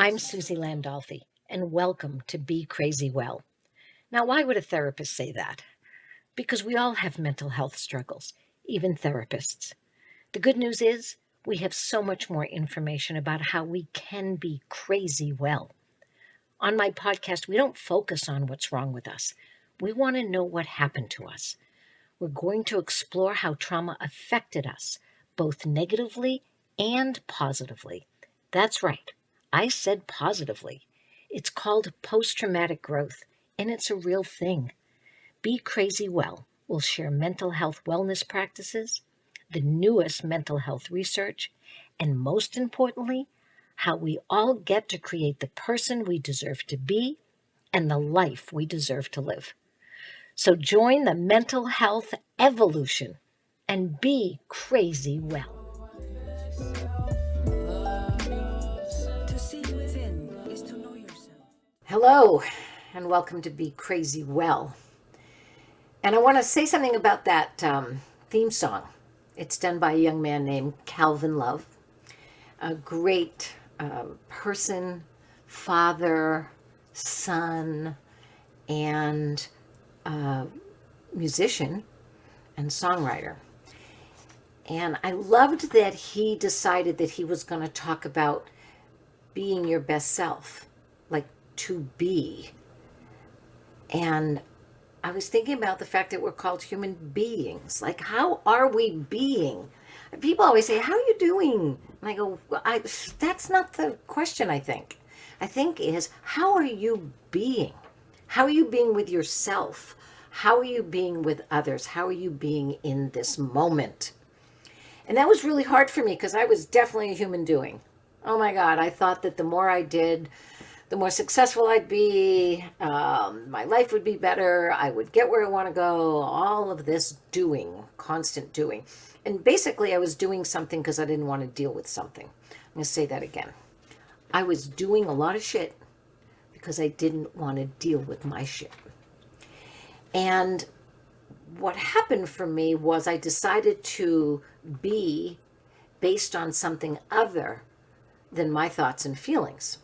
I'm Suzi Landolfi, and welcome to Be Crazy Well. Now, why would a therapist say that? Because we all have mental health struggles, even therapists. The good news is we have so much more information about how we can be crazy well. On my podcast, we don't focus on what's wrong with us. We want to know what happened to us. We're going to explore how trauma affected us, both negatively and positively. That's right. I said positively. It's called post-traumatic growth, and it's a real thing. Be Crazy Well will share mental health wellness practices, the newest mental health research, and most importantly, how we all get to create the person we deserve to be and the life we deserve to live. So join the mental health evolution and be crazy well. To see within is to know yourself. Hello, and welcome to Be Crazy Well. And I want to say something about that theme song. It's done by a young man named Calvin Love, a great person, father, son, and musician and songwriter. And I loved that he decided that he was going to talk about being your best self, like to be. And I was thinking about the fact that we're called human beings. Like, how are we being? People always say, how are you doing? And I go, well, that's not the question, I think. I think is, how are you being? How are you being with yourself? How are you being with others? How are you being in this moment? And that was really hard for me because I was definitely a human doing. Oh my God, I thought that the more I did, the more successful I'd be, my life would be better, I would get where I want to go, all of this doing, constant doing. And basically I was doing something because I didn't want to deal with something. I'm going to say that again. I was doing a lot of shit because I didn't want to deal with my shit. And what happened for me was I decided to be based on something other than my thoughts and feelings.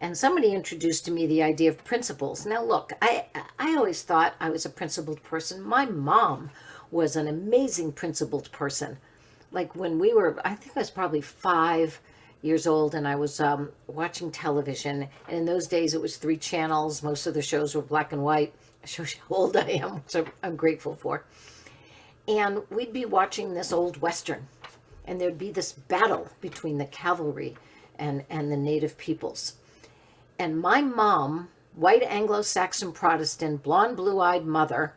And somebody introduced to me the idea of principles. Now, look, I always thought I was a principled person. My mom was an amazing principled person. Like when we were, I think I was probably 5 years old, and I was watching television. And in those days, it was 3 channels. Most of the shows were black and white. It shows you how old I am, which I'm grateful for. And we'd be watching this old Western, and there'd be this battle between the cavalry and the native peoples. And my mom, white Anglo-Saxon Protestant, blonde, blue-eyed mother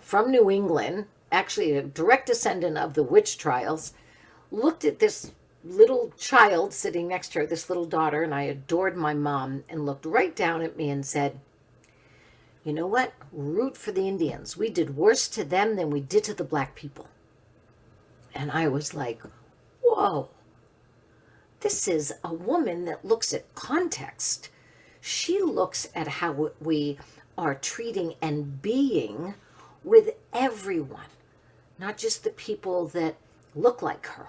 from New England, actually a direct descendant of the witch trials, looked at this little child sitting next to her, this little daughter, and I adored my mom, and looked right down at me and said, you know what? Root for the Indians. We did worse to them than we did to the black people. And I was like, whoa, this is a woman that looks at context. She looks at how we are treating and being with everyone, not just the people that look like her.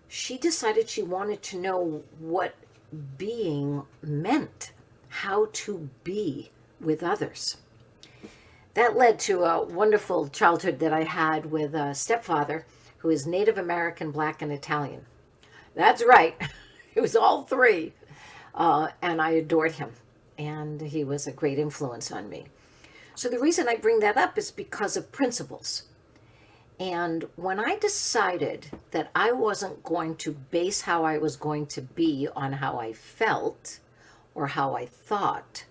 She decided she wanted to know what being meant, how to be with others. That led to a wonderful childhood that I had with a stepfather who is Native American, Black, and Italian. That's right. It was all 3. And I adored him. And he was a great influence on me. So the reason I bring that up is because of principles. And when I decided that I wasn't going to base how I was going to be on how I felt or how I thought,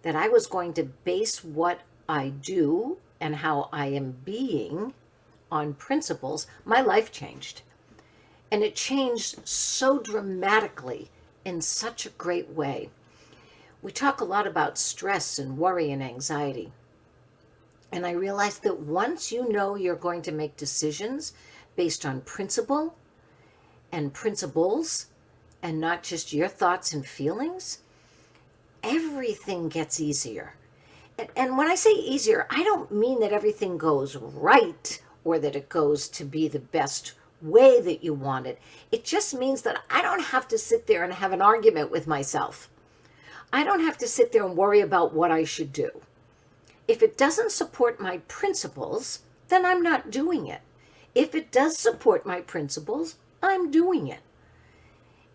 that I was going to base what I do and how I am being on principles, my life changed. And it changed so dramatically in such a great way. We talk a lot about stress and worry and anxiety. And I realized that once you know you're going to make decisions based on principle and principles and not just your thoughts and feelings, everything gets easier. And when I say easier, I don't mean that everything goes right or that it goes to be the best way that you want it. It just means that I don't have to sit there and have an argument with myself. I don't have to sit there and worry about what I should do. If it doesn't support my principles, then I'm not doing it. If it does support my principles, I'm doing it.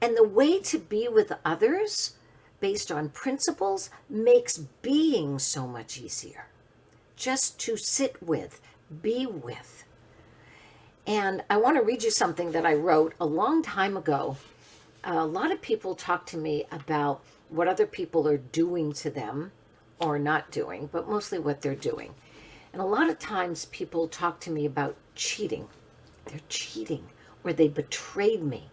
And the way to be with others based on principles makes being so much easier. Just to sit with, be with. And I want to read you something that I wrote a long time ago. A lot of people talk to me about what other people are doing to them or not doing, but mostly what they're doing. And a lot of times people talk to me about cheating. They're cheating, or they betrayed me,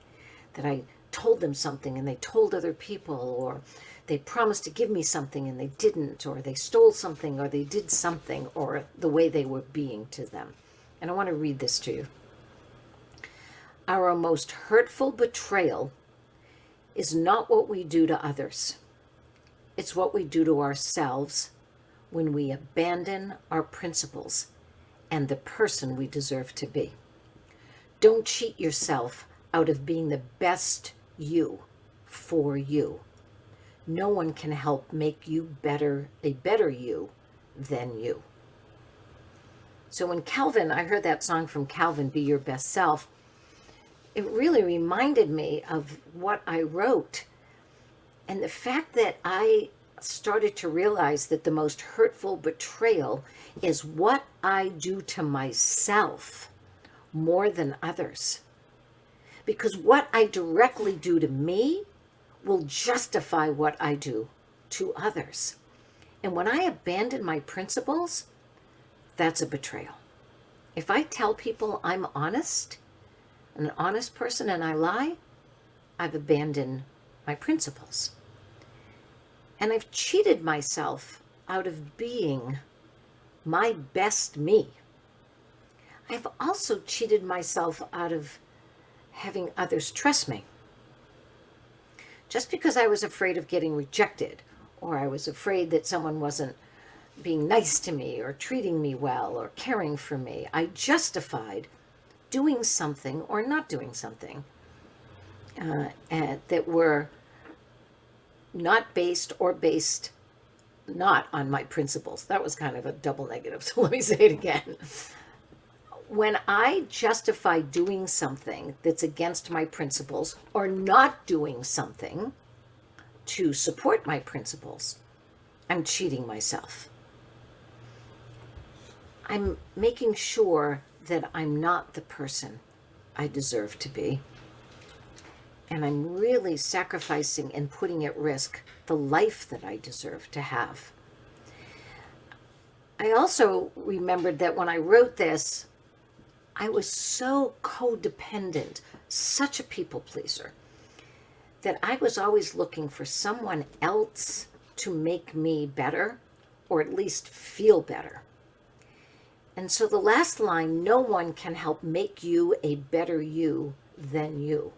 that I told them something and they told other people, or they promised to give me something and they didn't, or they stole something, or they did something, or the way they were being to them. And I want to read this to you. Our most hurtful betrayal is not what we do to others. It's what we do to ourselves when we abandon our principles and the person we deserve to be. Don't cheat yourself out of being the best you for you. No one can help make you a better you than you. So when Calvin, I heard that song from Calvin, Be Your Best Self, it really reminded me of what I wrote. And the fact that I started to realize that the most hurtful betrayal is what I do to myself more than others. Because what I directly do to me will justify what I do to others. And when I abandon my principles, that's a betrayal. If I tell people I'm honest, an honest person, and I lie, I've abandoned my principles. And I've cheated myself out of being my best me. I've also cheated myself out of having others trust me. Just because I was afraid of getting rejected, or I was afraid that someone wasn't being nice to me or treating me well or caring for me, I justified doing something or not doing something that were not based not on my principles. That was kind of a double negative, so let me say it again. When I justify doing something that's against my principles or not doing something to support my principles, I'm cheating myself. I'm making sure that I'm not the person I deserve to be. And I'm really sacrificing and putting at risk the life that I deserve to have. I also remembered that when I wrote this, I was so codependent, such a people pleaser, that I was always looking for someone else to make me better, or at least feel better. And so the last line, no one can help make you a better you than you.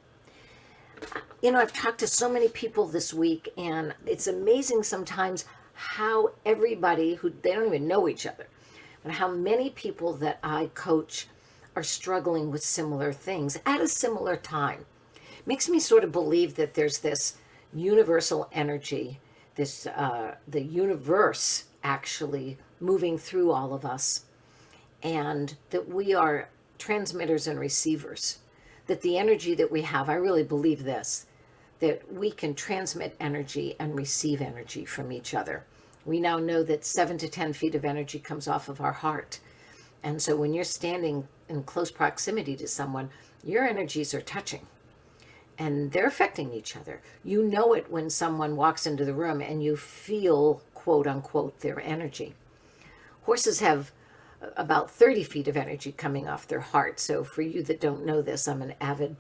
You know, I've talked to so many people this week, and it's amazing sometimes how everybody they don't even know each other, but how many people that I coach are struggling with similar things at a similar time. Makes me sort of believe that there's this universal energy, the universe actually moving through all of us, and that we are transmitters and receivers. That the energy that we have, I really believe this, that we can transmit energy and receive energy from each other. We now know that 7 to 10 feet of energy comes off of our heart. And so when you're standing in close proximity to someone, your energies are touching and they're affecting each other. You know it when someone walks into the room and you feel, quote unquote, their energy. Horses have about 30 feet of energy coming off their heart. So for you that don't know this, I'm an avid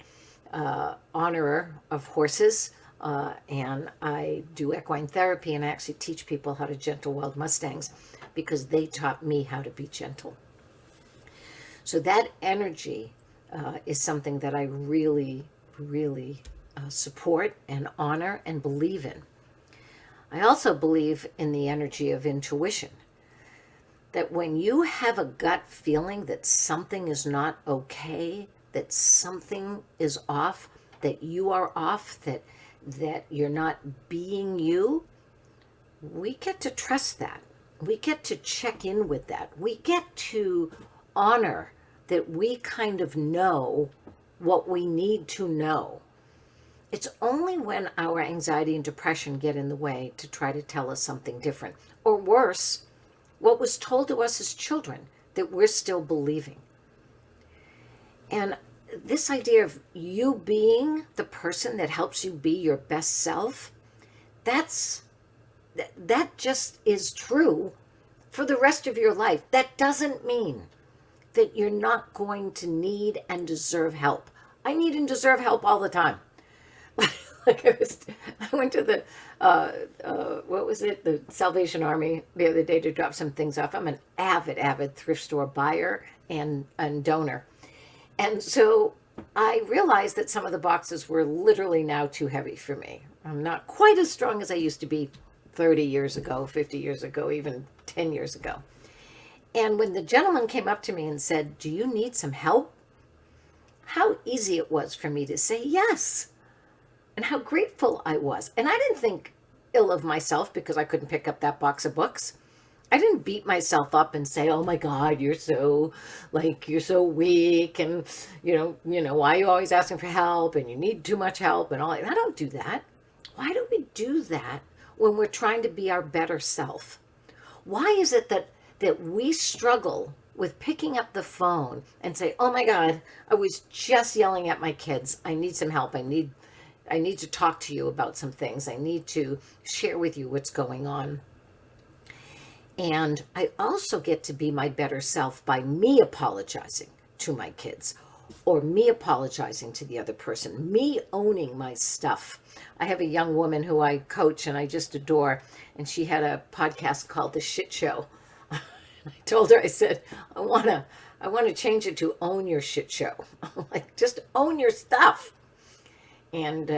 honorer of horses, and I do equine therapy, and I actually teach people how to gentle wild mustangs because they taught me how to be gentle. So that energy is something that I really, really support and honor and believe in. I also believe in the energy of intuition. That when you have a gut feeling that something is not okay, that something is off, that you are off, that you're not being you, we get to trust that. We get to check in with that. We get to honor that we kind of know what we need to know. It's only when our anxiety and depression get in the way to try to tell us something different. Or worse, what was told to us as children that we're still believing. And this idea of you being the person that helps you be your best self, that just is true for the rest of your life. That doesn't mean that you're not going to need and deserve help. I need and deserve help all the time. Like I went to the the Salvation Army the other day to drop some things off. I'm an avid thrift store buyer and donor. And so I realized that some of the boxes were literally now too heavy for me. I'm not quite as strong as I used to be 30 years ago, 50 years ago, even 10 years ago. And when the gentleman came up to me and said, "Do you need some help?" How easy it was for me to say yes. And how grateful I was. And I didn't think ill of myself because I couldn't pick up that box of books. I didn't beat myself up and say, "Oh my God, you're so weak, and why are you always asking for help, and you need too much help," and all that. I don't do that. Why do we do that when we're trying to be our better self? Why is it that we struggle with picking up the phone and say, "Oh my God, I was just yelling at my kids. I need some help. I need to talk to you about some things. I need to share with you what's going on." And I also get to be my better self by me apologizing to my kids, or me apologizing to the other person, me owning my stuff. I have a young woman who I coach and I just adore, and she had a podcast called The Shit Show. I told her, I said, I want to change it to Own Your Shit Show. Like, just own your stuff. And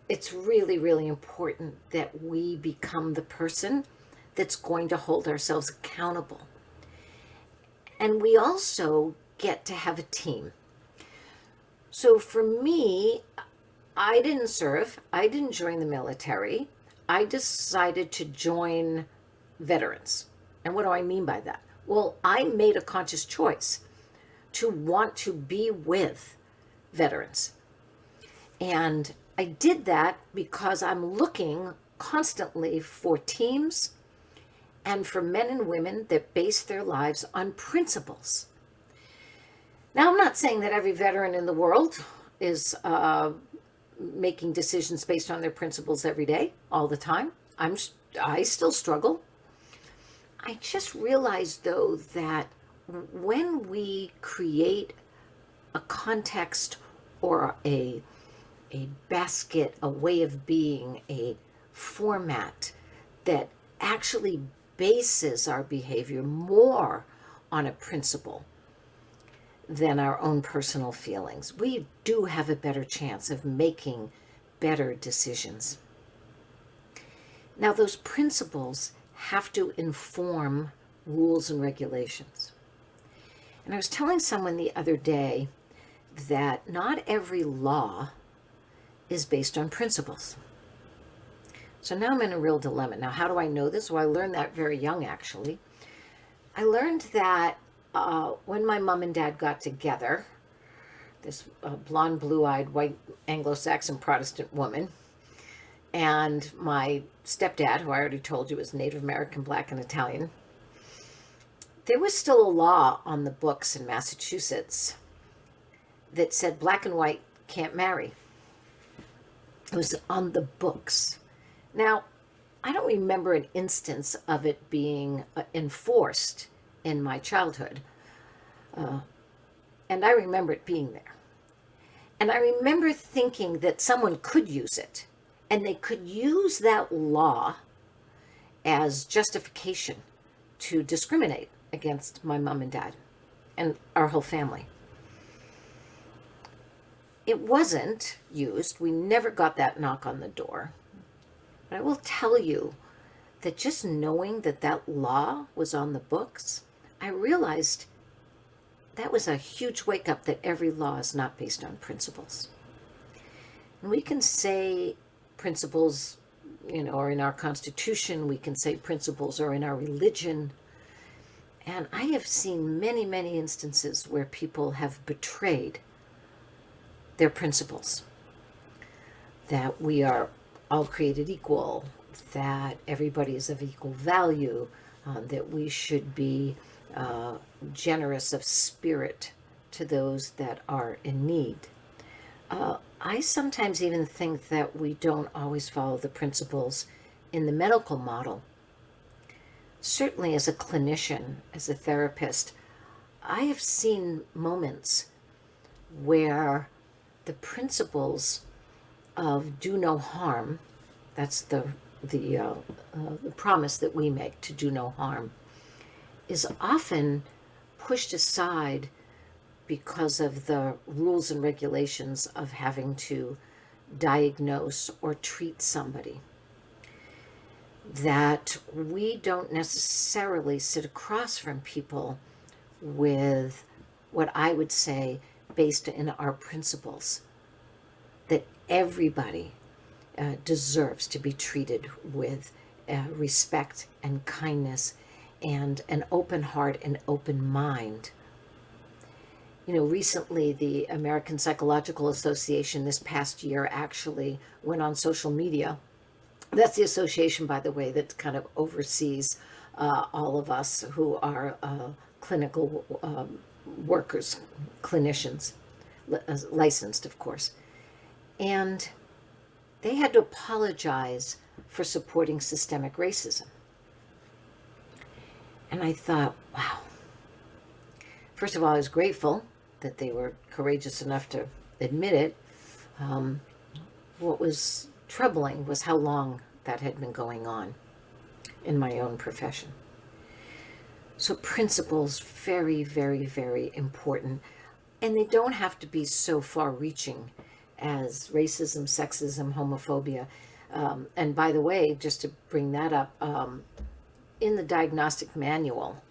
it's really, really important that we become the person that's going to hold ourselves accountable. And we also get to have a team. So for me, I didn't serve. I didn't join the military. I decided to join veterans. And what do I mean by that? Well, I made a conscious choice to want to be with veterans. And I did that because I'm looking constantly for teams and for men and women that base their lives on principles. Now, I'm not saying that every veteran in the world is making decisions based on their principles every day, all the time. I still struggle. I just realized, though, that when we create a context or a basket, a way of being, a format that actually bases our behavior more on a principle than our own personal feelings, we do have a better chance of making better decisions. Now, those principles have to inform rules and regulations. And I was telling someone the other day that not every law is based on principles. So now I'm in a real dilemma. Now, how do I know this? Well, I learned that very young, actually. I learned that when my mom and dad got together, this blonde, blue-eyed, white Anglo-Saxon Protestant woman, and my stepdad, who I already told you was Native American, Black, and Italian, there was still a law on the books in Massachusetts that said black and white can't marry. It was on the books. Now, I don't remember an instance of it being enforced in my childhood. And I remember it being there. And I remember thinking that someone could use it. And they could use that law as justification to discriminate against my mom and dad and our whole family. It wasn't used. We never got that knock on the door. But I will tell you that just knowing that that law was on the books, I realized that was a huge wake up that every law is not based on principles. And we can say principles, are in our Constitution. We can say principles are in our religion. And I have seen many, many instances where people have betrayed their principles. That we are all created equal, that everybody is of equal value, that we should be generous of spirit to those that are in need. I sometimes even think that we don't always follow the principles in the medical model. Certainly as a clinician, as a therapist, I have seen moments where the principles of do no harm, that's the promise that we make to do no harm, is often pushed aside because of the rules and regulations of having to diagnose or treat somebody. That we don't necessarily sit across from people with what I would say based in our principles, that everybody deserves to be treated with respect and kindness and an open heart and open mind. Recently the American Psychological Association this past year actually went on social media. That's the association, by the way, that kind of oversees all of us who are clinical workers, clinicians, licensed, of course. And they had to apologize for supporting systemic racism. And I thought, wow. First of all, I was grateful that they were courageous enough to admit it. What was troubling was how long that had been going on in my own profession. So principles, very, very, very important. And they don't have to be so far-reaching as racism, sexism, homophobia. And by the way, just to bring that up, in the diagnostic manual,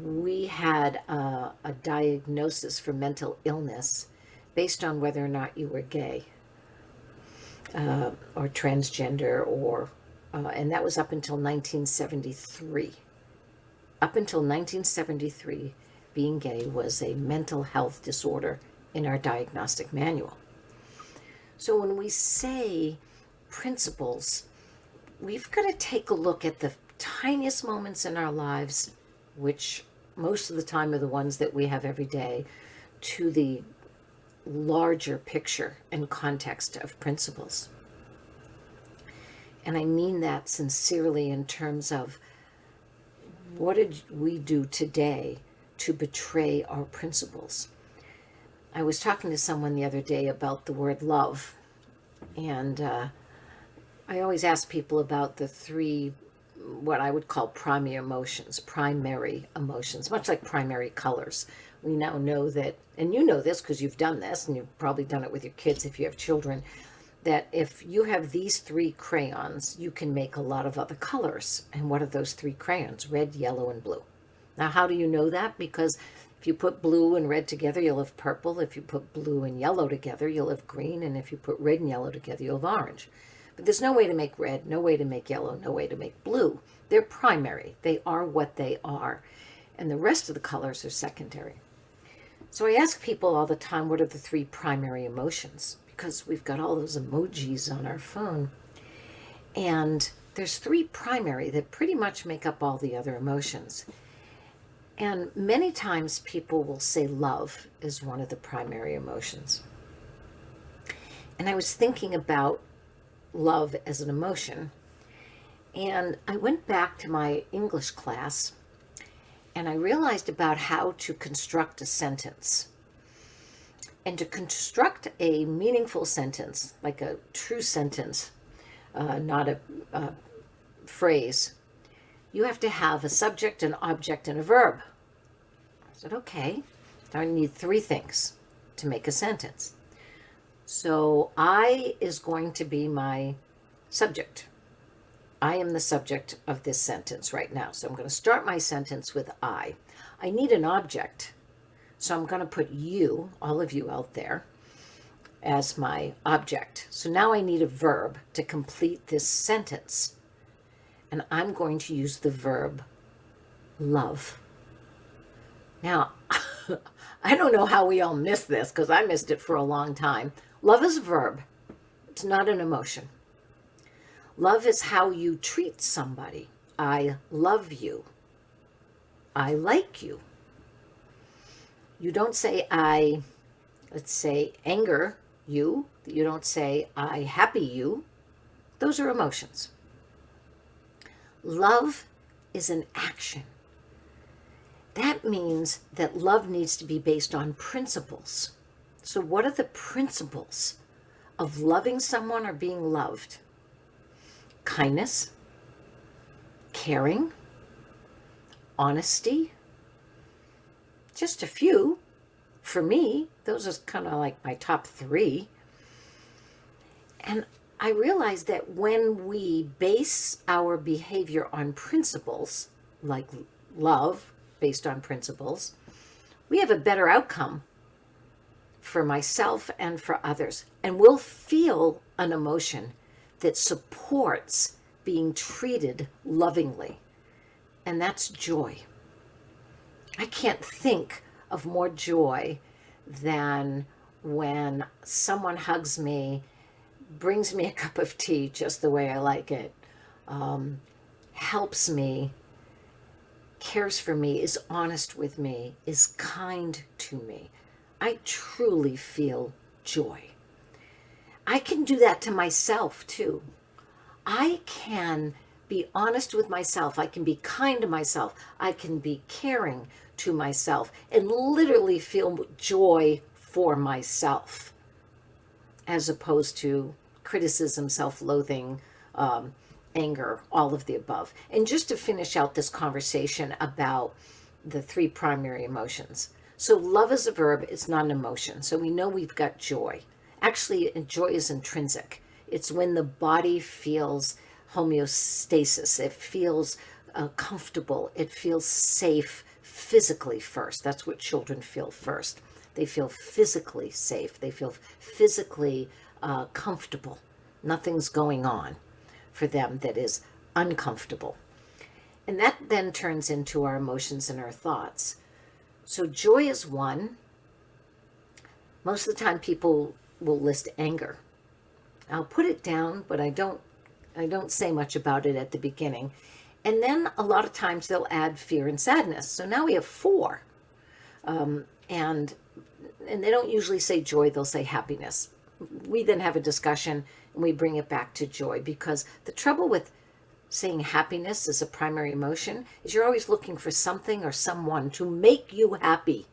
we had a diagnosis for mental illness based on whether or not you were gay or transgender, and that was up until 1973. Up until 1973, being gay was a mental health disorder in our diagnostic manual. So when we say principles, we've got to take a look at the tiniest moments in our lives, which most of the time are the ones that we have every day, to the larger picture and context of principles. And I mean that sincerely in terms of what did we do today to betray our principles? I was talking to someone the other day about the word love, and I always ask people about the three, what I would call primary emotions, much like primary colors. We now know that, and you know this because you've done this, and you've probably done it with your kids if you have children, that if you have these three crayons, you can make a lot of other colors. And what are those three crayons? Red, yellow, and blue. Now, how do you know that? Because if you put blue and red together, you'll have purple. If you put blue and yellow together, you'll have green. And if you put red and yellow together, you'll have orange. But there's no way to make red, no way to make yellow, no way to make blue. They're primary. They are what they are. And the rest of the colors are secondary. So I ask people all the time, what are the three primary emotions? Because we've got all those emojis on our phone. And there's three primary that pretty much make up all the other emotions. And many times people will say love is one of the primary emotions. And I was thinking about love as an emotion. And I went back to my English class and I realized about how to construct a sentence. And to construct a meaningful sentence, like a true sentence, not a phrase, you have to have a subject, an object, and a verb. I said, okay, now I need three things to make a sentence. So I is going to be my subject. I am the subject of this sentence right now. So I'm going to start my sentence with I. I need an object. So I'm going to put you, all of you out there, as my object. So now I need a verb to complete this sentence. And I'm going to use the verb love. Now, I don't know how we all missed this because I missed it for a long time. Love is a verb. It's not an emotion. Love is how you treat somebody. I love you. I like you. You don't say let's say, anger you. You don't say, I happy you. Those are emotions. Love is an action. That means that love needs to be based on principles. So what are the principles of loving someone or being loved? Kindness, caring, honesty. Just a few. For me, those are kind of like my top 3. And I realized that when we base our behavior on principles, like love based on principles, we have a better outcome for myself and for others. And we'll feel an emotion that supports being treated lovingly. And that's joy. I can't think of more joy than when someone hugs me, brings me a cup of tea just the way I like it, helps me, cares for me, is honest with me, is kind to me. I truly feel joy. I can do that to myself too. I can be honest with myself. I can be kind to myself. I can be caring to myself and literally feel joy for myself, as opposed to criticism, self-loathing, anger, all of the above. And just to finish out this conversation about the 3 primary emotions. So love is a verb, it's not an emotion. So we know we've got joy. Actually, joy is intrinsic. It's when the body feels homeostasis. It feels comfortable. It feels safe physically first. That's what children feel first. They feel physically safe. They feel physically comfortable. Nothing's going on for them that is uncomfortable. And that then turns into our emotions and our thoughts. So joy is one. Most of the time people will list anger. I'll put it down, but I don't say much about it at the beginning. And then a lot of times they'll add fear and sadness. So now we have 4. And they don't usually say joy, they'll say happiness. We then have a discussion and we bring it back to joy, because the trouble with saying happiness is a primary emotion is you're always looking for something or someone to make you happy.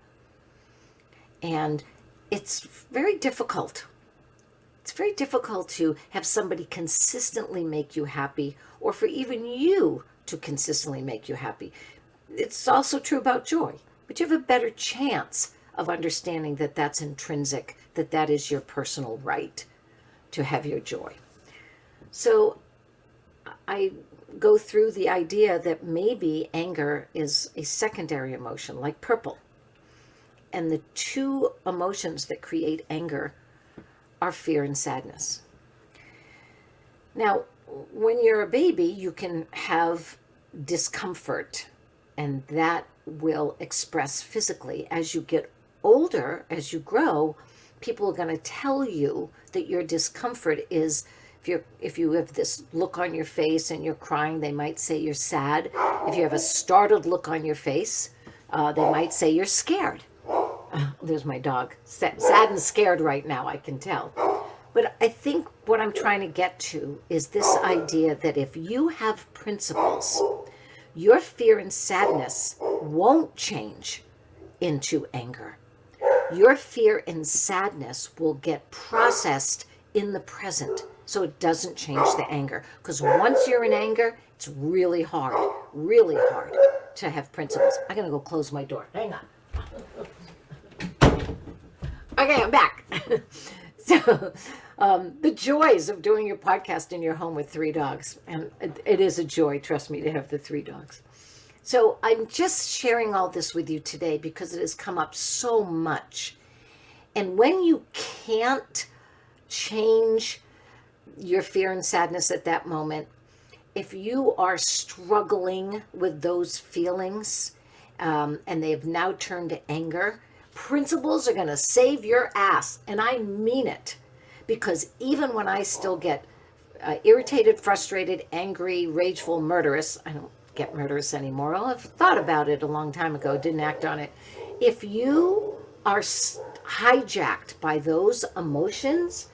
And it's very difficult. It's very difficult to have somebody consistently make you happy, or for even you to consistently make you happy. It's also true about joy, but you have a better chance of understanding that that's intrinsic, that is your personal right to have your joy. So I go through the idea that maybe anger is a secondary emotion, like purple. And the 2 emotions that create anger are fear and sadness. Now, when you're a baby, you can have discomfort, and that will express physically. As you get older, as you grow, people are going to tell you that your discomfort is, if you have this look on your face and you're crying, they might say you're sad. If you have a startled look on your face, they might say you're scared. There's my dog. Sad and scared right now, I can tell. But I think what I'm trying to get to is this idea that if you have principles, your fear and sadness won't change into anger. Your fear and sadness will get processed in the present, so it doesn't change the anger. Because once you're in anger, it's really hard to have principles. I'm going to go close my door. Hang on. Okay, I'm back. So, the joys of doing your podcast in your home with 3 dogs. And it is a joy, trust me, to have the 3 dogs. So I'm just sharing all this with you today because it has come up so much. And when you can't change your fear and sadness at that moment, if you are struggling with those feelings and they have now turned to anger, principles are going to save your ass. And I mean it. Because even when I still get irritated, frustrated, angry, rageful, murderous, I don't get murderous anymore. Well, I've thought about it a long time ago, didn't act on it. If you are hijacked by those emotions,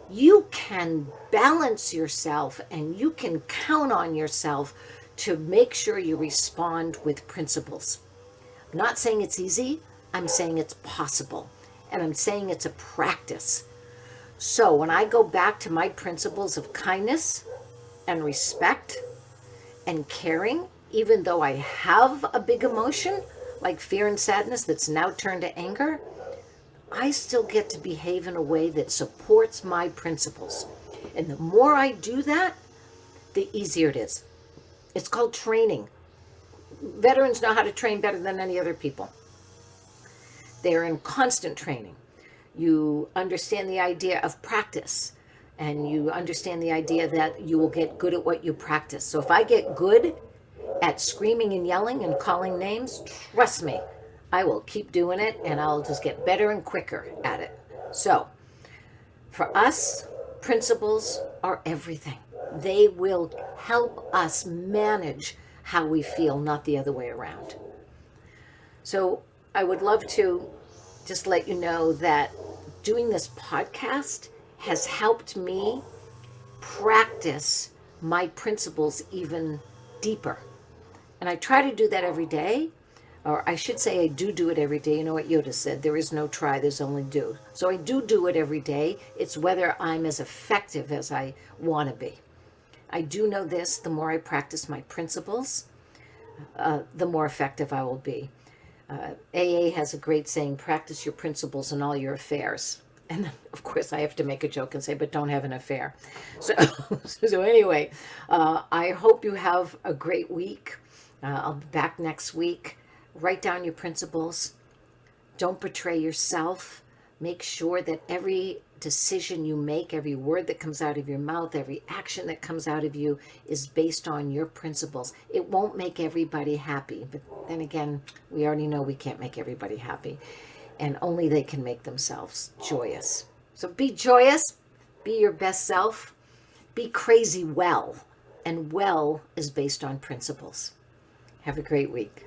you can balance yourself and you can count on yourself to make sure you respond with principles. I'm not saying it's easy. I'm saying it's possible. And I'm saying it's a practice. So when I go back to my principles of kindness and respect and caring, even though I have a big emotion like fear and sadness that's now turned to anger, I still get to behave in a way that supports my principles. And the more I do that, the easier it is. It's called training. Veterans know how to train better than any other people. They're in constant training. You understand the idea of practice, and you understand the idea that you will get good at what you practice. So if I get good at screaming and yelling and calling names, trust me, I will keep doing it and I'll just get better and quicker at it. So for us, principles are everything. They will help us manage how we feel, not the other way around. So I would love to just let you know that doing this podcast has helped me practice my principles even deeper. And I try to do that every day, or I should say I do it every day. You know what Yoda said, there is no try, there's only do. So I do it every day. It's whether I'm as effective as I want to be. I do know this, the more I practice my principles, the more effective I will be. AA has a great saying, practice your principles in all your affairs. And then, of course, I have to make a joke and say, but don't have an affair. So anyway, I hope you have a great week. I'll be back next week. Write down your principles. Don't betray yourself. Make sure that every decision you make, every word that comes out of your mouth, every action that comes out of you is based on your principles. It won't make everybody happy, but then again, we already know we can't make everybody happy, and only they can make themselves joyous. So be joyous, be your best self, be crazy well, and well is based on principles. Have a great week.